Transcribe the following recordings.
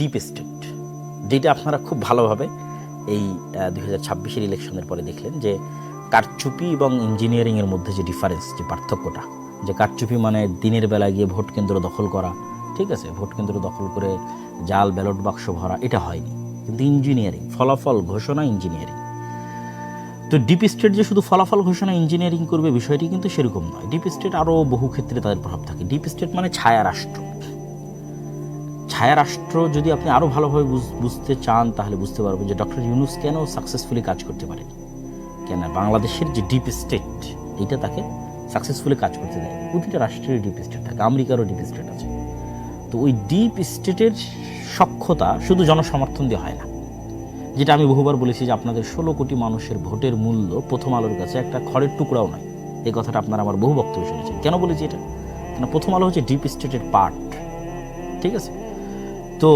Deep state, যেটা আপনারা খুব ভালোভাবে এই 2026-এর ইলেকশনের পরে দেখলেন যে কারচুপি এবং ইঞ্জিনিয়ারিংয়ের মধ্যে যে ডিফারেন্স, যে পার্থক্যটা, যে কারচুপি মানে দিনের বেলা গিয়ে ভোট কেন্দ্র দখল করা, ঠিক আছে, ভোট কেন্দ্র দখল করে জাল ব্যালট বাক্স ভরা, এটা হয়নি। কিন্তু ইঞ্জিনিয়ারিং, ফলাফল ঘোষণা, ইঞ্জিনিয়ারিং। তো ডিপ স্টেট যে শুধু ফলাফল ঘোষণা ইঞ্জিনিয়ারিং করবে বিষয়টি কিন্তু সেরকম নয়। ডিপ স্টেট আরও বহু ক্ষেত্রে তাদের প্রভাব থাকে। ডিপ স্টেট মানে ছায়া রাষ্ট্র। ছায়া রাষ্ট্র যদি আপনি আরও ভালোভাবে বুঝতে চান তাহলে বুঝতে পারবেন যে ডক্টর ইউনূস কেন সাকসেসফুলি কাজ করতে পারেন, কেন বাংলাদেশের যে ডিপ স্টেট এইটা তাকে সাকসেসফুলি কাজ করতে দেয়। প্রতিটা রাষ্ট্রের ডিপ স্টেট থাকে, আমেরিকারও ডিপ স্টেট আছে। তো ওই ডিপ স্টেটের সক্ষতা শুধু জনসমর্থন দিয়ে হয় না। যেটা আমি বহুবার বলেছি যে আপনাদের 16 কোটি মানুষের ভোটের মূল্য প্রথম আলোর কাছে একটা খড়ের টুকরাও নয়। এই কথাটা আপনারা আমার বহু বক্তব্য শুনেছেন। কেন বলেছি এটা? কেন প্রথম আলো হচ্ছে ডিপ স্টেটের পার্ট, ঠিক আছে? তো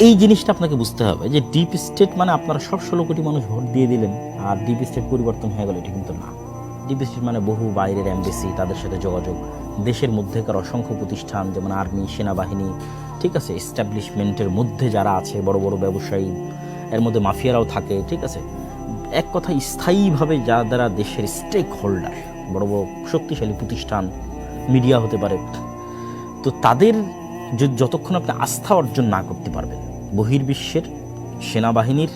এই জিনিসটা আপনাকে বুঝতে হবে যে ডিপ স্টেট মানে আপনারা সব 16 কোটি মানুষ ভোট দিয়ে দিলেন আর ডিপ স্টেট পরিবর্তন হয়ে গেল, এটা কিন্তু না। ডিপ স্টেট মানে বহু বাইরের এমবেসি, তাদের সাথে যোগাযোগ, দেশের মধ্যেকার অসংখ্য প্রতিষ্ঠান যেমন আর্মি, সেনাবাহিনী, ঠিক আছে, এস্টাবলিশমেন্টের মধ্যে যারা আছে, বড় বড় ব্যবসায়ী, এর মধ্যে মাফিয়ারাও থাকে, ঠিক আছে। এক কথা স্থায়ীভাবে যারা দেশের স্টেক হোল্ডার, বড় বড় শক্তিশালী প্রতিষ্ঠান, মিডিয়া হতে পারে, তো তাদের যতক্ষণ আপনি আস্থা অর্জন না করতে পারবেন বহির্বিশ্বের সেনাবাহিনীর,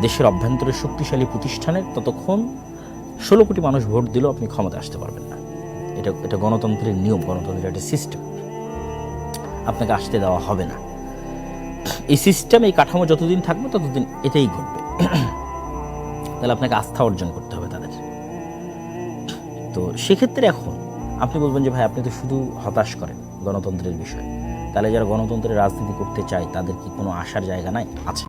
দেশের অভ্যন্তরের শক্তিশালী প্রতিষ্ঠানের, ততক্ষণ 16 কোটি মানুষ ভোট দিলেও আপনি ক্ষমতা আসতে পারবেন না। এটা গণতন্ত্রের নিয়ম, গণতন্ত্রের একটা সিস্টেম, আপনাকে আসতে দেওয়া হবে না। এই সিস্টেম, এই কাঠামো যতদিন থাকবে ততদিন এটাই ঘটবে। তাহলে আপনাকে আস্থা অর্জন করতে হবে তাদের। তো সেক্ষেত্রে এখন আপনি বলবেন যে ভাই আপনি তো শুধু হতাশ করেন গণতন্ত্রের বিষয়ে, তাহলে যারা গণতন্ত্রের রাজনীতি করতে চায় তাদের কি কোনো আশার জায়গা নাই? আছে।